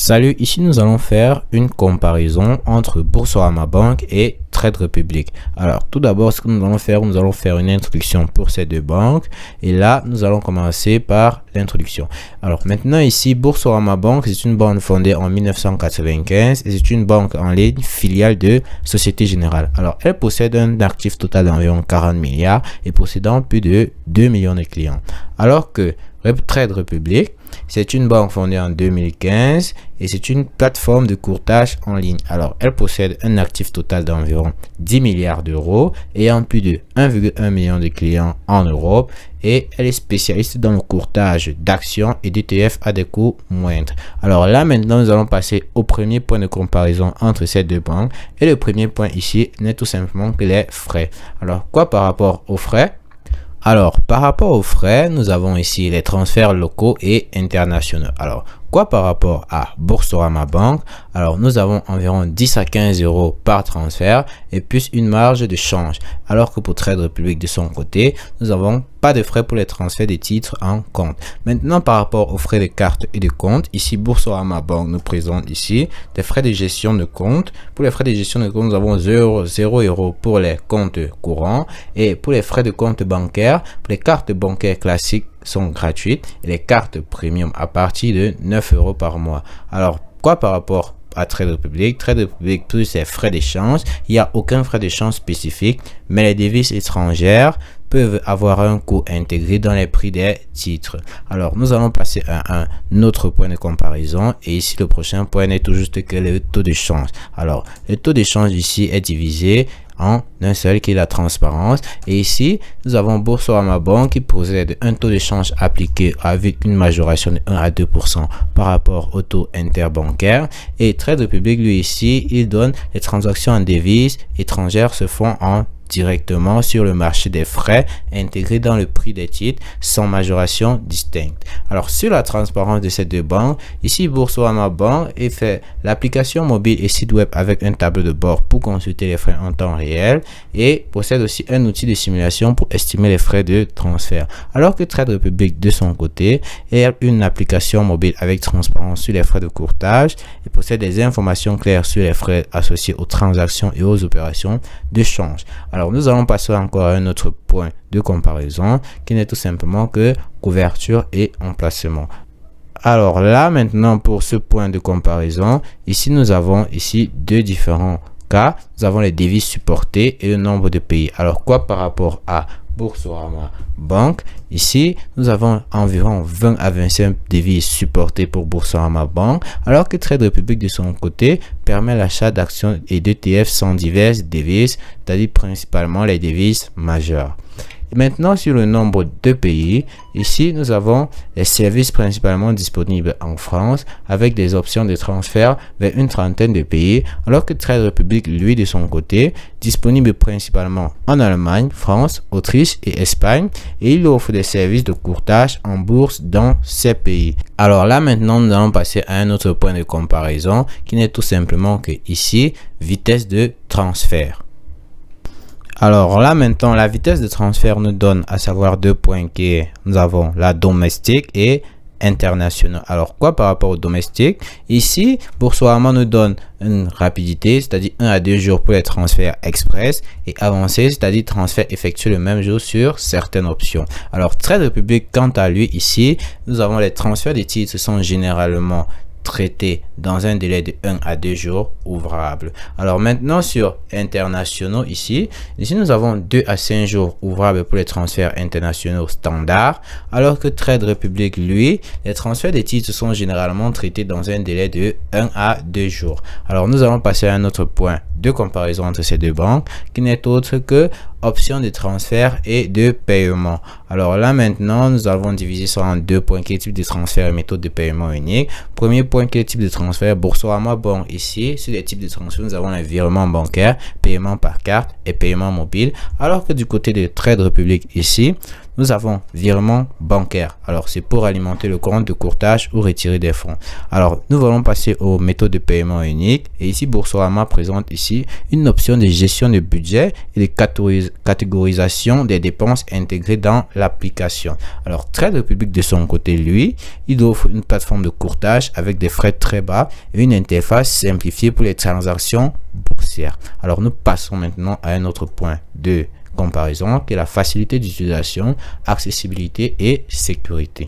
Salut, ici nous allons faire une comparaison entre Boursorama Bank et Trade Republic. Alors tout d'abord, ce que nous allons faire une introduction pour ces deux banques et là nous allons commencer par l'introduction. Alors maintenant ici Boursorama Bank, c'est une banque fondée en 1995 et c'est une banque en ligne filiale de Société Générale. Alors elle possède un actif total d'environ 40 milliards et possédant plus de 2 millions de clients. Alors que Trade Republic, c'est une banque fondée en 2015 et c'est une plateforme de courtage en ligne. Alors, elle possède un actif total d'environ 10 milliards d'euros et en plus de 1,1 million de clients en Europe. Et elle est spécialiste dans le courtage d'actions et d'ETF à des coûts moindres. Alors là, maintenant, nous allons passer au premier point de comparaison entre ces deux banques. Et le premier point ici n'est tout simplement que les frais. Alors, quoi par rapport aux frais? Alors, par rapport aux frais, nous avons ici les transferts locaux et internationaux. Alors, quoi par rapport à Boursorama Bank? Alors, nous avons environ 10 à 15 euros par transfert et plus une marge de change. Alors que pour Trade Republic de son côté, nous n'avons pas de frais pour les transferts des titres en compte. Maintenant, par rapport aux frais de carte et de compte, ici Boursorama Bank nous présente ici des frais de gestion de compte. Pour les frais de gestion de compte, nous avons 0 euros pour les comptes courants et pour les frais de compte bancaire, pour les cartes bancaires classiques sont gratuites et les cartes premium à partir de 9 euros par mois. Alors, quoi par rapport à Trade Republic? Trade Republic plus ses frais d'échange, il n'y a aucun frais d'échange spécifique, mais les devises étrangères peuvent avoir un coût intégré dans les prix des titres. Alors, nous allons passer à un autre point de comparaison et ici, le prochain point n'est tout juste que le taux de change. Alors, le taux de change ici est divisé en un seul qui est la transparence et ici nous avons Boursorama Bank qui possède un taux de change appliqué avec une majoration de 1 à 2% par rapport au taux interbancaire et Trade Republic lui ici il donne les transactions en devises étrangères se font en directement sur le marché des frais intégrés dans le prix des titres sans majoration distincte. Alors sur la transparence de ces deux banques, ici Boursorama Bank et fait l'application mobile et site web avec un tableau de bord pour consulter les frais en temps réel et possède aussi un outil de simulation pour estimer les frais de transfert. Alors que Trade Republic de son côté est une application mobile avec transparence sur les frais de courtage et possède des informations claires sur les frais associés aux transactions et aux opérations de change. Alors, nous allons passer encore à un autre point de comparaison qui n'est tout simplement que couverture et emplacement. Alors là, maintenant, pour ce point de comparaison, ici, nous avons ici deux différents cas. Nous avons les devises supportées et le nombre de pays. Alors, quoi par rapport à Boursorama Bank? Ici, nous avons environ 20 à 25 devises supportées pour Boursorama Bank, alors que Trade Republic de son côté permet l'achat d'actions et d'ETF sans diverses devises, c'est-à-dire principalement les devises majeures. Et maintenant, sur le nombre de pays, ici, nous avons les services principalement disponibles en France avec des options de transfert vers une trentaine de pays, alors que Trade Republic, lui, de son côté, disponible principalement en Allemagne, France, Autriche et Espagne, et il offre des services de courtage en bourse dans ces pays. Alors là, maintenant, nous allons passer à un autre point de comparaison qui n'est tout simplement que ici, vitesse de transfert. Alors là maintenant la vitesse de transfert nous donne à savoir deux points qui nous avons la domestique et internationale. Alors quoi par rapport au domestique? Ici Boursorama nous donne une rapidité, c'est-à-dire 1 à 2 jours pour les transferts express et avancé, c'est-à-dire transfert effectué le même jour sur certaines options. Alors Trade Republic quant à lui ici, nous avons les transferts des titres sont généralement traités dans un délai de 1 à 2 jours ouvrables. Alors maintenant sur internationaux ici nous avons 2 à 5 jours ouvrables pour les transferts internationaux standards, alors que Trade Republic lui, les transferts des titres sont généralement traités dans un délai de 1 à 2 jours. Alors nous allons passer à un autre point de comparaison entre ces deux banques qui n'est autre que options de transfert et de paiement. Alors là maintenant nous avons divisé ça en deux points qui est type de transfert et méthode de paiement unique. Premier point qui est type de transfert Boursorama Bank ici sur les types de transfert nous avons les virements bancaires, paiement par carte et paiement mobile, alors que du côté de Trade Republic ici nous avons virement bancaire. Alors, c'est pour alimenter le compte de courtage ou retirer des fonds. Alors, nous allons passer aux méthodes de paiement unique. Et ici, Boursorama présente ici une option de gestion de budget et de catégorisation des dépenses intégrées dans l'application. Alors, Trade Republic de son côté, lui, il offre une plateforme de courtage avec des frais très bas et une interface simplifiée pour les transactions boursières. Alors, nous passons maintenant à un autre point de comparaison qui est la facilité d'utilisation, accessibilité et sécurité.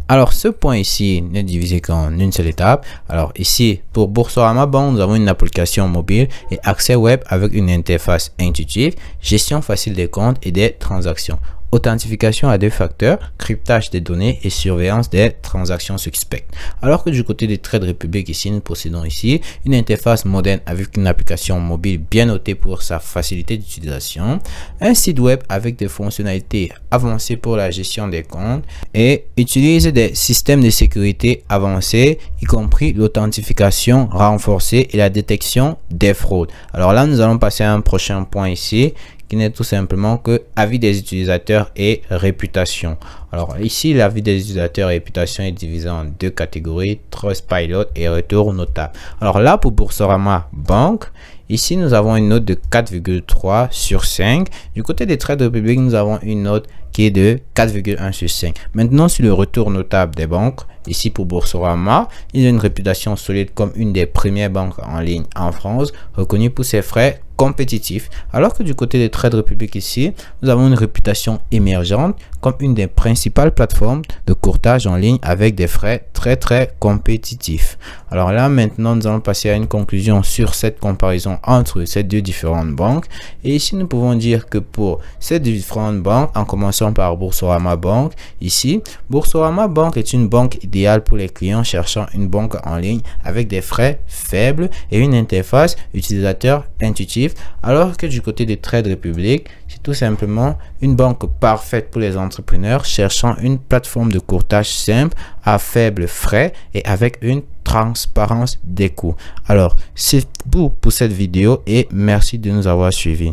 Alors, ce point ici n'est divisé qu'en une seule étape. Alors, ici, pour Boursorama Bank, nous avons une application mobile et accès web avec une interface intuitive, gestion facile des comptes et des transactions, authentification à 2 facteurs, cryptage des données et surveillance des transactions suspectes. Alors que du côté des Trade Republic, ici, nous possédons ici une interface moderne avec une application mobile bien notée pour sa facilité d'utilisation, un site web avec des fonctionnalités avancées pour la gestion des comptes et utilise des systèmes de sécurité avancés, y compris l'authentification renforcée et la détection des fraudes. Alors là, nous allons passer à un prochain point ici, qui n'est tout simplement que avis des utilisateurs et réputation. Alors ici, l'avis des utilisateurs et réputation est divisé en 2 catégories, Trustpilot et retour notable. Alors là, pour Boursorama Bank, ici nous avons une note de 4,3 sur 5. Du côté des Trade Republic, nous avons une note qui est de 4,1 sur 5. Maintenant, sur le retour notable des banques, ici pour Boursorama, il a une réputation solide comme une des premières banques en ligne en France, reconnue pour ses frais compétitifs, alors que du côté des Trade Republic ici, nous avons une réputation émergente comme une des principales plateformes de courtage en ligne avec des frais très compétitifs. Alors là, maintenant, nous allons passer à une conclusion sur cette comparaison entre ces 2 différentes banques. Et ici, nous pouvons dire que pour ces différentes banques, en commençant par Boursorama Bank, ici, Boursorama Bank est une banque idéale pour les clients cherchant une banque en ligne avec des frais faibles et une interface utilisateur intuitive, alors que du côté des Trade Republic, c'est tout simplement une banque parfaite pour les entrepreneurs cherchant une plateforme de courtage simple à faible frais et avec une transparence des coûts. Alors, c'est tout pour cette vidéo et merci de nous avoir suivis.